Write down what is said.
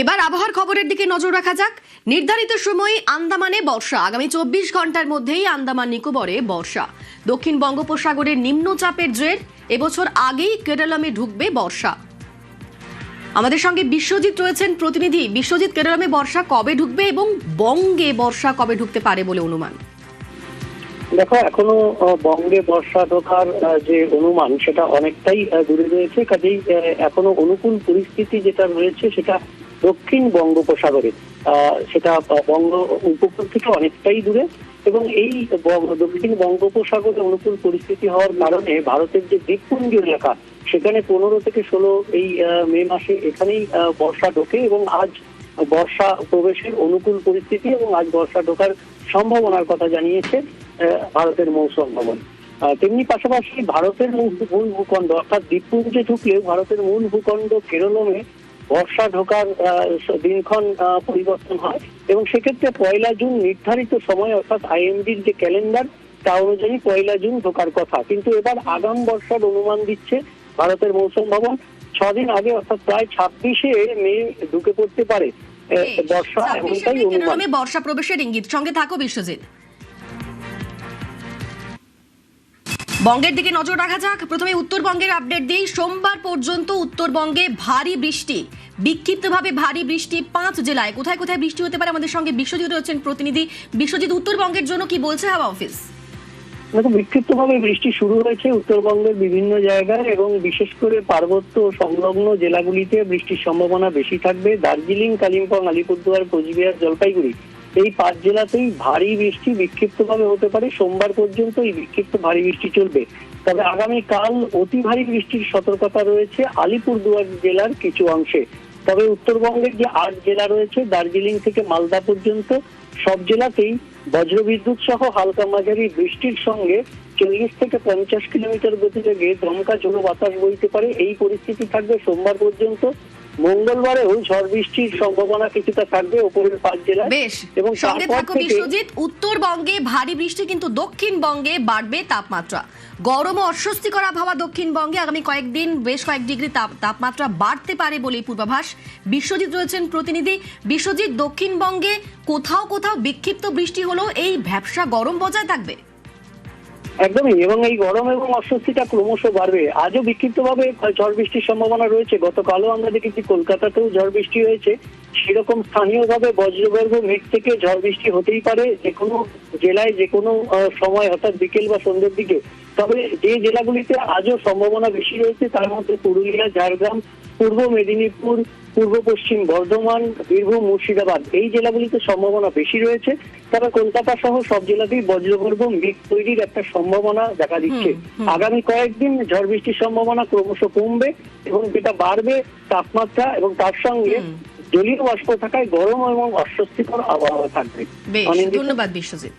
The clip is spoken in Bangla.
এবার আবহাওয়ার খবরের দিকে নজর রাখা যাক। নির্ধারিত সময়ে আন্দামানে বর্ষা। আগামী 24 ঘন্টার মধ্যেই আন্দামান নিকোবরে বর্ষা। দক্ষিণ বঙ্গোপসাগরের নিম্নচাপের জের এবছর আগেই কেরালামে ঢুকবে বর্ষা। আমাদের সঙ্গে বিশ্বজিৎ রয়েছেন প্রতিনিধি। বিশ্বজিৎ, কেরালামে বর্ষা কবে ঢুকবে এবং বঙ্গে বর্ষা কবে ঢুকতে পারে বলে অনুমান? দেখো, এখনো বঙ্গে বর্ষা ঢোকার যে অনুমান সেটা অনেকটাই দূরে রয়েছে। কাজেই এখনো অনুকূল পরিস্থিতি যেটা রয়েছে সেটা দক্ষিণ বঙ্গোপসাগরে, সেটা বঙ্গ উপকূল থেকে অনেকটাই দূরে। এবং এই দক্ষিণ বঙ্গোপসাগরে অনুকূল পরিস্থিতি হওয়ার কারণে ভারতের যে দ্বীপপুঞ্জ এলাকা সেখানে 15 থেকে 16 এই মে মাসে এখানেই বর্ষা ঢোকে এবং আজ বর্ষা প্রবেশের অনুকূল পরিস্থিতি এবং আজ বর্ষা ঢোকার সম্ভাবনার কথা জানিয়েছে ভারতের মৌসুম ভবন। তেমনি পাশাপাশি ভারতের মূল ভূখণ্ড অর্থাৎ দ্বীপপুঞ্জে ঢুকলেও ভারতের মূল ভূখণ্ড কেরলমে বর্ষা ঢোকার দিনক্ষণ পরিবর্তন হয় এবং সেক্ষেত্রে 1 জুন নির্ধারিত সময় অর্থাৎ আইএমডির যে ক্যালেন্ডার তা অনুযায়ী 1 জুন ঢোকার কথা, কিন্তু এবার আগাম বর্ষার অনুমান দিচ্ছে ভারতের মৌসুম ভবন। 6 দিন আগে অর্থাৎ প্রায় 26শে মে ঢুকে পড়তে পারে বর্ষা, এমনটাই অনুমান। বর্ষা প্রবেশের ইঙ্গিত। সঙ্গে থাকো বিশ্বজিৎ। বঙ্গের দিকে নজর রাখা যাক। প্রথমে উত্তরবঙ্গের আপডেট দিই। সোমবার পর্যন্ত উত্তরবঙ্গে ভারী বৃষ্টি, বিক্ষিপ্তভাবে ভারী বৃষ্টি 5 জেলায়। কোথায় কোথায় বৃষ্টি হতে পারে আমাদের সঙ্গে বিশ্বজিৎ রয়েছেন প্রতিনিধি। বিশ্বজিৎ, উত্তরবঙ্গের জন্য কি বলছে হাওয়া অফিস? দেখো, বিক্ষিপ্তভাবে বৃষ্টি শুরু হয়েছে উত্তরবঙ্গের বিভিন্ন জায়গায় এবং বিশেষ করে পার্বত্য সংলগ্ন জেলাগুলিতে বৃষ্টির সম্ভাবনা বেশি থাকবে। দার্জিলিং, কালিম্পং, আলিপুরদুয়ার, কোচবিহার, জলপাইগুড়ি এই 5 জেলাতেই ভারী বৃষ্টি বিক্ষিপ্তভাবে হতে পারে। সোমবার পর্যন্ত এই বিক্ষিপ্ত ভারী বৃষ্টি চলবে। তবে আগামীকাল অতি ভারী বৃষ্টির সতর্কতা রয়েছে আলিপুরদুয়ার জেলার কিছু অংশে। তবে উত্তরবঙ্গের যে 8 জেলা রয়েছে দার্জিলিং থেকে মালদা পর্যন্ত সব জেলাতেই বজ্রবিদ্যুৎ সহ হালকা মাঝারি বৃষ্টির সঙ্গে 40 থেকে 50 কিলোমিটার গতিবেগে দমকা ঝোড়ো বাতাস বইতে পারে। এই পরিস্থিতি থাকবে সোমবার পর্যন্ত। মঙ্গলবারেও ঝড় বৃষ্টির সম্ভাবনা কিছুটা থাকবে উপরের 5 জেলায়। এবং সঙ্গে থাকো বিশ্বজিৎ। উত্তরবঙ্গে ভারী বৃষ্টি, কিন্তু দক্ষিণবঙ্গে বাড়বে তাপমাত্রা। গরম ও অস্বস্তিকর আবহাওয়া দক্ষিণবঙ্গে। আগামী কয়েকদিন বেশ কয়েক ডিগ্রি তাপমাত্রা বাড়তে পারে বলে পূর্বাভাস। বিশ্বজিৎ রয়েছেন প্রতিনিধি। বিশ্বজিৎ, দক্ষিণবঙ্গে কোথাও কোথাও বিক্ষিপ্ত বৃষ্টি হলেও এই ভ্যাপসা গরম বজায় থাকবে। একদমই, এবং এই গরম এবং অস্বস্তিটা ক্রমশ বাড়বে। আজও বিক্ষিপ্তভাবে ঝড় বৃষ্টির সম্ভাবনা রয়েছে। গতকালও আমরা দেখেছি কলকাতাতেও ঝড় বৃষ্টি হয়েছে। সেরকম স্থানীয়ভাবে বজ্রগর্ভ মেঘ থেকে ঝড় বৃষ্টি হতেই পারে যে কোনো জেলায় যে কোনো সময়, অর্থাৎ বিকেল বা সন্ধ্যের দিকে। তবে যে জেলাগুলিতে আজও সম্ভাবনা বেশি রয়েছে তার মধ্যে পুরুলিয়া, ঝাড়গ্রাম, পূর্ব মেদিনীপুর, পূর্ব পশ্চিম বর্ধমান, বীরভূম, মুর্শিদাবাদ এই জেলাগুলিতে সম্ভাবনা বেশি রয়েছে। তবে কলকাতা সহ সব জেলাতেই বজ্রগর্ভ মেঘ তৈরির একটা সম্ভাবনা দেখা দিচ্ছে। আগামী কয়েকদিন ঝড় বৃষ্টির সম্ভাবনা ক্রমশ কমবে এবং যেটা বাড়বে তাপমাত্রা এবং তার সঙ্গে জলীয় বাষ্প থাকায় গরম এবং অস্বস্তিকর আবহাওয়া থাকবে। ধন্যবাদ বিশ্বজিৎ।